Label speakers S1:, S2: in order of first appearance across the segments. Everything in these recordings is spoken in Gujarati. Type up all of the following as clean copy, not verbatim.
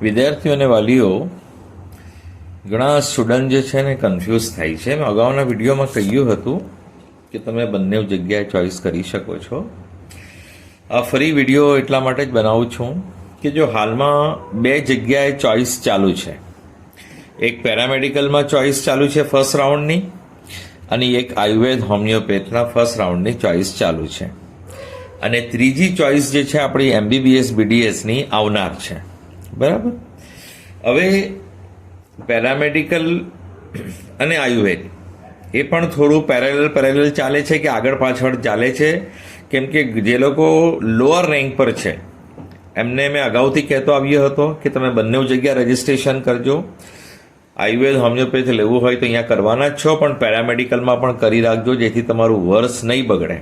S1: વિદ્યાર્થીઓ અને વાલીઓ ઘણા સ્ટુડન્ટ જે છે ને કન્ફ્યુઝ થાય છે. મેં અગાઉના વિડીયોમાં કહ્યું હતું કે તમે બંને જગ્યાએ ચોઇસ કરી શકો છો. આ ફરી વિડીયો એટલા માટે જ બનાવું છું કે જો હાલમાં બે જગ્યાએ ચોઇસ ચાલુ છે. એક પેરામેડિકલમાં ચોઇસ ચાલુ છે ફર્સ્ટ રાઉન્ડની, અને એક આયુર્વેદ હોમિયોપેથના ફર્સ્ટ રાઉન્ડની ચોઇસ ચાલુ છે. અને ત્રીજી ચોઇસ જે છે આપણી MBBS BDSની આવનાર છે. બરાબર. હવે પેરામેડિકલ અને આયુર્વેદ એ પણ થોડું પેરેલલ ચાલે છે કે આગળ પાછળ ચાલે છે, કેમ કે જે લોકો લોઅર રેન્ક પર છે એમને મેં અગાઉથી કહેતો આવ્યો હતો કે તમે બંને જગ્યા રજીસ્ટ્રેશન કરજો. આયુર્વેદ હોમિયોપેથ લેવું હોય તો અહીંયા કરવાના જ છો, પણ પેરામેડિકલમાં પણ કરી રાખજો જેથી તમારું વર્ષ નહીં બગડે.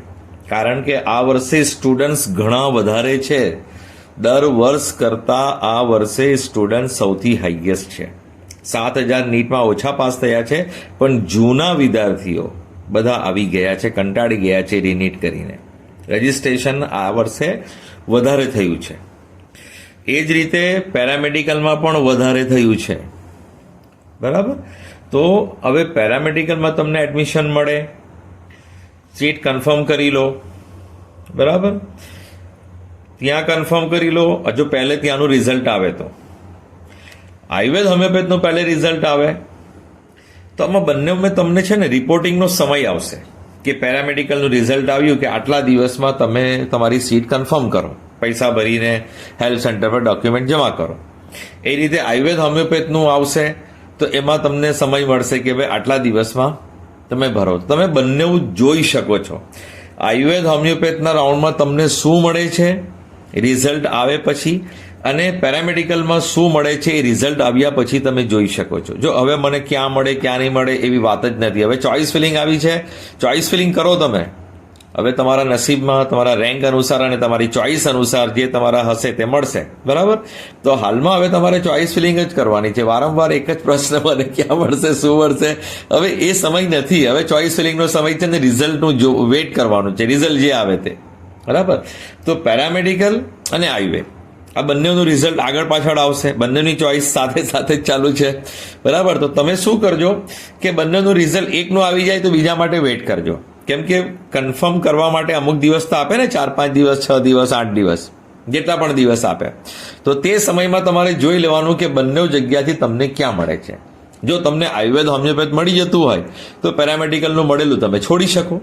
S1: કારણ કે આ વર્ષે સ્ટુડન્ટ્સ ઘણા વધારે છે. દર વર્ષ કરતાં આ વર્ષે સ્ટુડન્ટ સૌથી હાઈએસ્ટ છે. 7,000 નીટમાં ઓછા પાસ થયા છે, પણ જૂના વિદ્યાર્થીઓ બધા આવી ગયા છે, કંટાળી ગયા છે રીનીટ કરીને. રજિસ્ટ્રેશન આ વર્ષે વધારે થયું છે. એ જ રીતે પેરામેડિકલમાં પણ વધારે થયું છે. બરાબર. તો હવે પેરામેડિકલમાં તમને એડમિશન મળે, સીટ કન્ફર્મ કરી લો. બરાબર. ત્યાં કન્ફર્મ કરી લો. હજુ પહેલે ત્યાંનું રિઝલ્ટ આવે તો આયુર્વેદ હોમિયોપેથનું પહેલે રિઝલ્ટ આવે તો આમાં બંનેમાં તમને છે ને રિપોર્ટિંગનો સમય આવશે કે પેરામેડિકલનું રિઝલ્ટ આવ્યું કે આટલા દિવસમાં તમે તમારી સીટ કન્ફર્મ કરો, પૈસા ભરીને હેલ્થ સેન્ટર પર ડોક્યુમેન્ટ જમા કરો. એ રીતે આયુર્વેદ હોમિયોપેથનું આવશે તો એમાં તમને સમય મળશે કે ભાઈ આટલા દિવસમાં તમે ભરો. તમે બંને જોઈ શકો છો. આયુર્વેદ હોમિયોપેથના રાઉન્ડમાં તમને શું મળે છે રિઝલ્ટ આવે પછી, અને પેરામેડિકલમાં શું મળે છે એ રિઝલ્ટ આવ્યા પછી તમે જોઈ શકો છો. જો હવે મને ક્યાં મળે ક્યાં નહીં મળે એવી વાત જ નથી. હવે ચોઇસ ફિલિંગ આવી છે, ચોઇસ ફિલિંગ કરો તમે. હવે તમારા નસીબમાં તમારા રેન્ક અનુસાર અને તમારી ચોઇસ અનુસાર જે તમારા હશે તે મળશે. બરાબર. તો હાલમાં હવે તમારે ચોઇસ ફિલિંગ જ કરવાની છે. વારંવાર એક જ પ્રશ્ન મને ક્યાં મળશે શું મળશે. હવે એ સમય નથી. હવે ચોઇસ ફિલિંગનો સમય છે ને રિઝલ્ટનું વેઇટ કરવાનું છે, રિઝલ્ટ જે આવે તે. બરાબર. તો પેરામેડિકલ અને આયુર્વેદ આ બંનેનું રિઝલ્ટ આગળ પાછળ આવશે. બંનેની ચોઇસ સાથે સાથે જ ચાલુ છે. બરાબર. તો તમે શું કરજો કે બંનેનું રિઝલ્ટ એકનું આવી જાય તો બીજા માટે વેઇટ કરજો. કેમ કે કન્ફર્મ કરવા માટે અમુક દિવસ તો આપે ને, 4-5 દિવસ, 6 દિવસ, 8 દિવસ, જેટલા પણ દિવસ આપે. તો તે સમયમાં તમારે જોઈ લેવાનું કે બંને જગ્યાથી તમને ક્યાં મળે છે. જો તમને આયુર્વેદ હોમિયોપેથ મળી જતું હોય તો પેરામેડિકલનું મળેલું તમે છોડી શકો.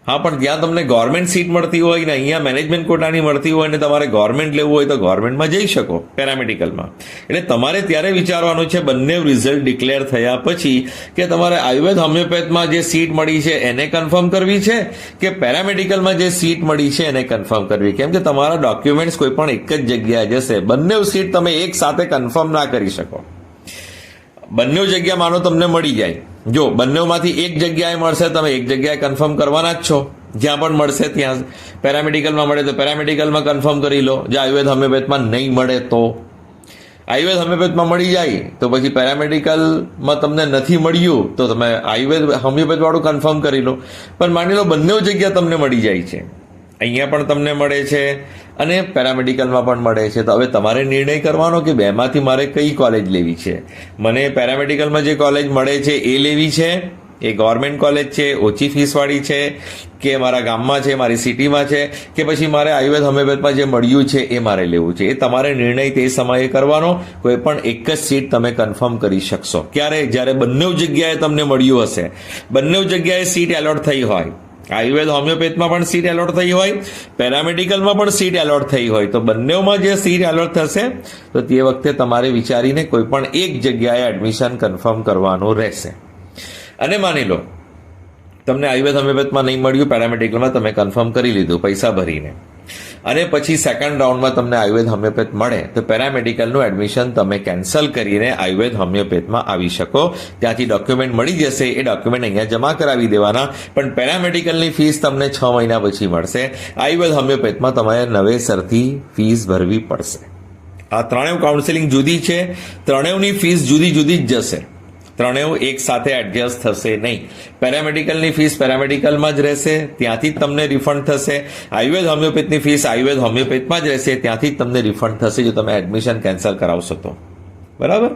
S1: હા, પણ ત્યાં તમને ગવર્મેન્ટ સીટ મળતી હોય ને અહીંયા મેનેજમેન્ટ કોટાની મળતી હોય ને તમારે ગવર્મેન્ટ લેવું હોય તો ગવર્મેન્ટમાં જઈ શકો પેરામેડિકલમાં. એટલે તમારે ત્યારે વિચારવાનું છે બંને રિઝલ્ટ ડિક્લેર થયા પછી કે તમારે આયુર્વેદ હોમિયોપેથમાં જે સીટ મળી છે એને કન્ફર્મ કરવી છે કે પેરામેડિકલમાં જે સીટ મળી છે એને કન્ફર્મ કરવી. કેમ કે તમારા ડોક્યુમેન્ટ્સ કોઈ પણ એક જ જગ્યાએ જશે. બંને સીટ તમે એક સાથે કન્ફર્મ ના કરી શકો. બંને જગ્યા માનો તમને મળી જાય, જો બંનેમાંથી એક જગ્યાએ મળશે તમે એક જગ્યાએ કન્ફર્મ કરવાના જ છો. જ્યાં પણ મળશે ત્યાં પેરામેડિકલમાં મળે તો પેરામેડિકલમાં કન્ફર્મ કરી લો. જો આયુર્વેદ હોમિયોપેથમાં નહીં મળે તો આયુર્વેદ હોમિયોપેથમાં મળી જાય તો પછી પેરામેડિકલમાં તમને નથી મળ્યું તો તમે આયુર્વેદ હોમિયોપેથ વાળું કન્ફર્મ કરી લો. પણ માની લો બંને જગ્યા તમને મળી જાય છે, અહીંયા પણ તમને મળે છે અને પેરામેડિકલમાં પણ મળે છે, તો હવે તમારે નિર્ણય કરવાનો કે બેમાંથી મારે કઈ કોલેજ લેવી છે. મને પેરામેડિકલમાં જે કોલેજ મળે છે એ લેવી છે, એ ગવર્મેન્ટ કોલેજ છે, ઓછી ફીસવાળી છે, કે મારા ગામમાં છે, મારી સિટીમાં છે, કે પછી મારે આયુર્વેદ હોમિયોપેથમાં જે મળ્યું છે એ મારે લેવું છે. એ તમારે નિર્ણય તે સમયે કરવાનો. કોઈ પણ એક જ સીટ તમે કન્ફર્મ કરી શકશો ક્યારે? જ્યારે બંને જગ્યાએ તમને મળ્યું હશે, બંને જગ્યાએ સીટ એલોટ થઈ હોય. આયુર્વેદ હોમિયોપેથમાં પણ સીટ એલોટ થઈ હોય, પેરામેડિકલમાં પણ સીટ એલોટ થઈ હોય. તો બંનેમાં જે સીટ એલોટ થશે તો તે વખતે તમારે વિચારીને કોઈ પણ એક જગ્યાએ એડમિશન કન્ફર્મ કરવાનું રહેશે. અને માની લો તમને આયુર્વેદ હોમિયોપેથમાં નહીં મળ્યું, પેરામેડિકલમાં તમે કન્ફર્મ કરી લીધું પૈસા ભરીને, અને પછી સેકન્ડ રાઉન્ડમાં તમને આયુર્વેદ હોમિયોપેથ મળે તો પેરામેડિકલનું એડમિશન તમે કેન્સલ કરીને આયુર્વેદ હોમિયોપેથમાં આવી શકો. ત્યાંથી ડોક્યુમેન્ટ મળી જશે, એ ડોક્યુમેન્ટ અહીંયા જમા કરાવી દેવાના. પણ પેરામેડિકલની ફીસ તમને 6 મહિના પછી મળશે. આયુર્વેદ હોમિયોપેથમાં તમારે નવેસરથી ફીસ ભરવી પડશે. આ ત્રણેય કાઉન્સેલિંગ જુદી છે, ત્રણેયની ફીસ જુદી જુદી જ જશે. ત્રણેય એક સાથે એડજસ્ટ થશે નહીં. પેરામેડિકલની ફીસ પેરામેડિકલમાં જ રહેશે, ત્યાંથી જ તમને રિફંડ થશે. આયુર્વેદ હોમિયોપેથની ફીસ આયુર્વેદ હોમિયોપેથમાં જ રહેશે, ત્યાંથી જ તમને રિફંડ થશે જો તમે એડમિશન કેન્સલ કરાવશો તો. બરાબર,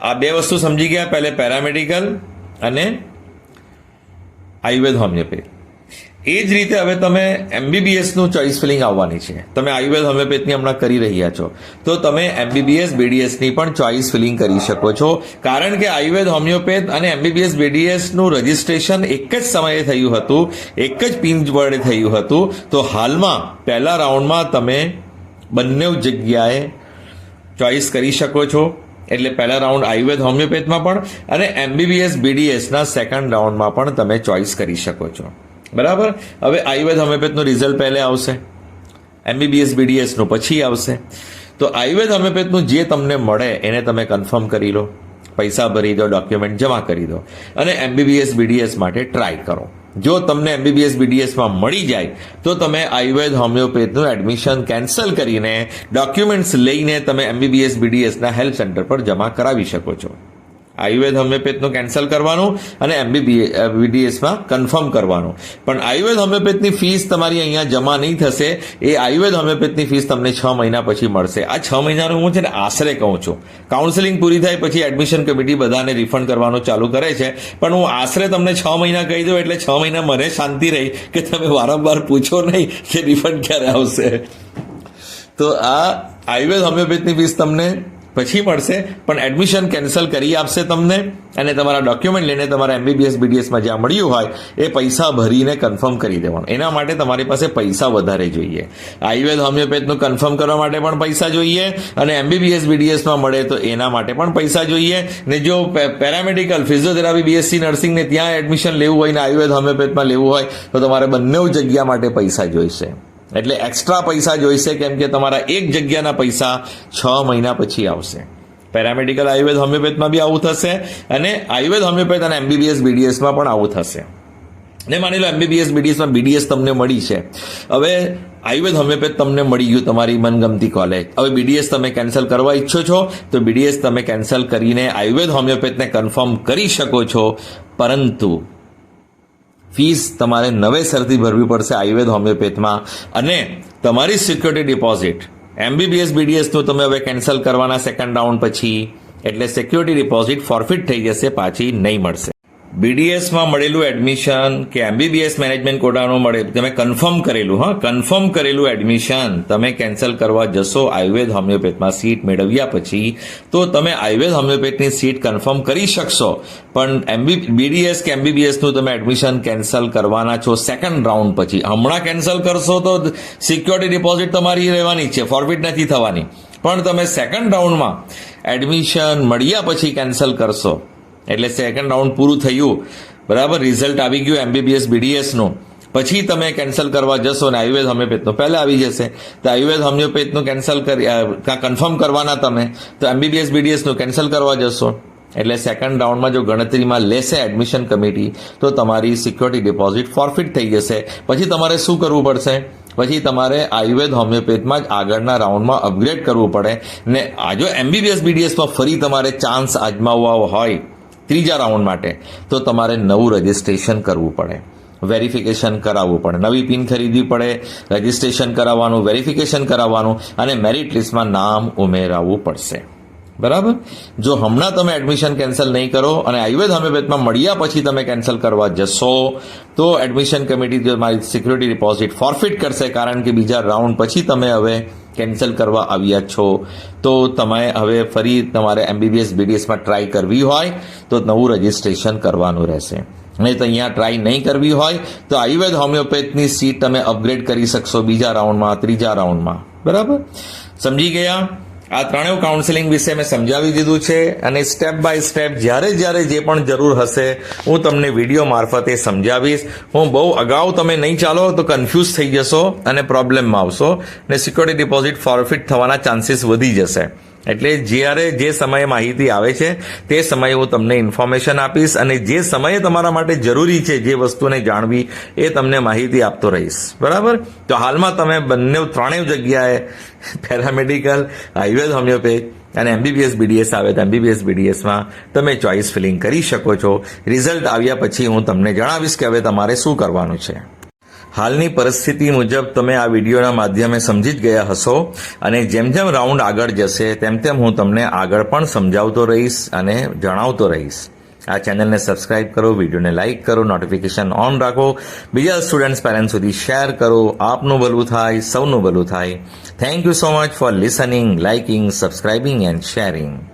S1: આ બે વસ્તુ સમજી ગયા. પહેલે પેરામેડિકલ અને આયુર્વેદ હોમિયોપેથ. એ જ રીતે હવે તમે એમબીબીએસનું ચોઇસ ફિલિંગ આવવાની છે. તમે આયુર્વેદ હોમિયોપેથની હમણાં કરી રહ્યા છો, તો તમે એમબીબીએસ બીડીએસની પણ ચોઇસ ફિલિંગ કરી શકો છો. કારણ કે આયુર્વેદ હોમિયોપેથ અને એમબીબીએસ બીડીએસનું રજીસ્ટ્રેશન એક જ સમયે થયું હતું, એક જ પિન વડે થયું હતું. તો હાલમાં પહેલા રાઉન્ડમાં તમે બંને જગ્યાએ ચોઇસ કરી શકો છો. એટલે પહેલા રાઉન્ડ આયુર્વેદ હોમિયોપેથમાં પણ અને એમબીબીએસ બીડીએસના સેકન્ડ રાઉન્ડમાં પણ તમે ચોઇસ કરી શકો છો. બરાબર, હવે આયુર્વેદ હોમિયોપેથનું રિઝલ્ટ પહેલે આવશે, એમબીબીએસ બીડીએસનું પછી આવશે. તો આયુર્વેદ હોમિયોપેથનું જે તમને મળે એને તમે કન્ફર્મ કરી લો, પૈસા ભરી દો, ડોક્યુમેન્ટ જમા કરી દો અને એમબીબીએસ બીડીએસ માટે ટ્રાય કરો. જો તમને એમબીબીએસ બીડીએસમાં મળી જાય તો તમે આયુર્વેદ હોમિયોપેથનું એડમિશન કેન્સલ કરીને ડોક્યુમેન્ટ્સ લઈને તમે એમબીબીએસ બીડીએસના હેલ્થ સેન્ટર પર જમા કરાવી શકો છો. આયુર્વેદ હોમિયોપેથનું કેન્સલ કરવાનું અને બીડીએસમાં કન્ફર્મ કરવાનું. પણ આયુર્વેદ હોમિયોપેથની ફીસ તમારી અહીંયા જમા નહીં થશે. એ આયુર્વેદ હોમિયોપેથની ફીસ તમને 6 મહિના પછી મળશે. આ 6 મહિનાનું હું છે ને આશરે કહું છું. કાઉન્સેલિંગ પૂરી થાય પછી એડમિશન કમિટી બધાને રિફંડ કરવાનું ચાલુ કરે છે, પણ હું આશરે તમને 6 મહિના કહી દઉં એટલે 6 મહિના મને શાંતિ રહી કે તમે વારંવાર પૂછો નહીં કે રિફંડ ક્યારે આવશે. તો આ આયુર્વેદ હોમિયોપેથની ફીસ તમને પછી મળશે, પણ એડમિશન કેન્સલ કરી આપશે તમને અને તમારા ડોક્યુમેન્ટ લઈને તમારા એમબીબીએસ બીડીએસમાં જ્યાં મળ્યું હોય એ પૈસા ભરીને કન્ફર્મ કરી દેવાનું. એના માટે તમારી પાસે પૈસા વધારે જોઈએ. આયુર્વેદ હોમિયોપેથનું કન્ફર્મ કરવા માટે પણ પૈસા જોઈએ અને એમબીબીએસ બીડીએસમાં મળે તો એના માટે પણ પૈસા જોઈએ. ને જો પેરામેડિકલ, ફિઝિયોથેરાપી, બીએસસી નર્સિંગ ને ત્યાં એડમિશન લેવું હોય ને આયુર્વેદ હોમિયોપેથમાં લેવું હોય તો તમારે બંને જગ્યા માટે પૈસા જોઈશે. એટલે એક્સ્ટ્રા પૈસા જોઈશે, કેમ કે તમારા એક જગ્યાના પૈસા 6 મહિના પછી આવશે. પેરામેડિકલ આયુર્વેદ હોમિયોપેથમાં બી આવું થશે અને આયુર્વેદ હોમિયોપેથ અને એમબીબીએસ બીડીએસમાં પણ આવું થશે. ને માની લો એમબીબીએસ બીડીએસમાં બીડીએસ તમને મળી છે, હવે આયુર્વેદ હોમિયોપેથ તમને મળી ગયું તમારી મનગમતી કોલેજ, હવે બીડીએસ તમે કેન્સલ કરવા ઈચ્છો છો તો બીડીએસ તમે કેન્સલ કરીને આયુર્વેદ હોમિયોપેથને કન્ફર્મ કરી શકો છો, પરંતુ ફીસ તમારે નવેસરથી ભરવી પડશે આયુર્વેદ હોમિયોપેથમાં. અને તમારી સિક્યોરિટી ડિપોઝિટ એમબીબીએસ બીડીએસનું તમે હવે કેન્સલ કરવાના સેકન્ડ રાઉન્ડ પછી, એટલે સિક્યોરિટી ડિપોઝિટ ફોરફિટ થઈ જશે, પાછી નહીં મળશે. બીડીએસમાં મળેલું એડમિશન કે એમબીબીએસ મેનેજમેન્ટ કોટાનું મળે, તમે કન્ફર્મ કરેલું એડમિશન તમે કેન્સલ કરવા જશો આયુર્વેદ હોમિયોપેથમાં સીટ મેળવ્યા પછી, તો તમે આયુર્વેદ હોમિયોપેથની સીટ કન્ફર્મ કરી શકશો, પણ બીડીએસ કે એમબીબીએસનું તમે એડમિશન કેન્સલ કરવાના છો સેકન્ડ રાઉન્ડ પછી. હમણાં કેન્સલ કરશો તો સિક્યોરિટી ડિપોઝિટ તમારી રહેવાની છે, ફોરફિટ નથી થવાની. પણ તમે સેકન્ડ રાઉન્ડમાં એડમિશન મળ્યા પછી કેન્સલ કરશો, એટલે સેકન્ડ રાઉન્ડ પૂરું થયું, બરાબર, રિઝલ્ટ આવી ગયું એમબીબીએસ બીડીએસનું, પછી તમે કેન્સલ કરવા જશો ને આયુર્વેદ હોમિયોપેથનું પહેલા આવી જશે, તો આયુર્વેદ હોમિયોપેથનું કેન્સલ કન્ફર્મ કરવાના તમે, તો એમબીબીએસ બીડીએસનું કેન્સલ કરવા જશો, એટલે સેકન્ડ રાઉન્ડમાં જો ગણતરીમાં લેશે એડમિશન કમિટી તો તમારી સિક્યોરિટી ડિપોઝિટ ફોરફિટ થઈ જશે. પછી તમારે શું કરવું પડશે? પછી તમારે આયુર્વેદ હોમિયોપેથમાં જ આગળના રાઉન્ડમાં અપગ્રેડ કરવું પડે. ને આ જો એમબીબીએસ બીડીએસમાં ફરી તમારે ચાન્સ આજમાવવા હોય ત્રીજા રાઉન્ડ માટે, તો તમારે નવું રજિસ્ટ્રેશન કરવું પડે, વેરિફિકેશન કરાવવું પડે, નવી પિન ખરીદવી પડે, રજિસ્ટ્રેશન કરાવવાનું, વેરિફિકેશન કરાવવાનું અને મેરિટ લિસ્ટમાં નામ ઉમેરાવવું પડશે. બરાબર, જો હમણાં તમે એડમિશન કેન્સલ નહીં કરો અને આયુર્વેદ હોમિયોપેથમાં મળ્યા પછી તમે કેન્સલ કરવા જશો તો એડમિશન કમિટી તમારી સિક્યુરિટી ડિપોઝિટ ફોરફિટ કરશે, કારણ કે બીજા રાઉન્ડ પછી તમે હવે કેન્સલ કરવા આવ્યા છો. તો તમે હવે ફરી તમારે એમબીબીએસ બીડીએસમાં ટ્રાય કરવી હોય તો નવું રજિસ્ટ્રેશન કરવાનું રહેશે. નહીં તો અહીંયા ટ્રાય નહીં કરવી હોય તો આયુર્વેદ હોમિયોપેથની સીટ તમે અપગ્રેડ કરી શકશો બીજા રાઉન્ડમાં, ત્રીજા રાઉન્ડમાં. બરાબર, સમજી ગયા? આ ત્રણેય કાઉન્સેલિંગ વિશે મેં સમજાવી દીધું છે અને સ્ટેપ બાય સ્ટેપ જ્યારે જે પણ જરૂર હશે હું તમને વિડીયો મારફતે સમજાવીશ. હું બહુ અગાઉ તમે નહીં ચાલો તો કન્ફ્યુઝ થઈ જશો અને પ્રોબ્લેમમાં આવશો ને સિક્યોરિટી ડિપોઝિટ ફોરફિટ થવાના ચાન્સીસ વધી જશે. એટલે જ્યારે જે સમયે માહિતી આવે છે તે સમયે હું તમને ઇન્ફોર્મેશન આપીશ અને જે સમયે તમારા માટે જરૂરી છે જે વસ્તુને જાણવી એ તમને માહિતી આપતો રહીશ. બરાબર, તો હાલમાં તમે ત્રણેય જગ્યાએ પેરામેડિકલ, આયુર્વેદ હોમિયોપેથ અને MBBS BDS આવે તો MBBS BDSમાં તમે ચોઇસ ફિલિંગ કરી શકો છો. રિઝલ્ટ આવ્યા પછી હું તમને જણાવીશ કે હવે તમારે શું કરવાનું છે. હાલની પરિસ્થિતિ મુજબ તમે આ વિડીયોના માધ્યમે સમજી જ ગયા હશો અને જેમ જેમ રાઉન્ડ આગળ જશે તેમ તેમ હું તમને આગળ પણ સમજાવતો રહીશ અને જણાવતો રહીશ. આ ચેનલને સબસ્ક્રાઇબ કરો, વિડીયોને લાઇક કરો, નોટિફિકેશન ઓન રાખો, બીજા સ્ટુડન્ટ્સ પેરેન્ટ્સ સુધી શેર કરો. આપનું ભલું થાય, સૌનું ભલું થાય. Thank you so much for listening, liking, subscribing and sharing.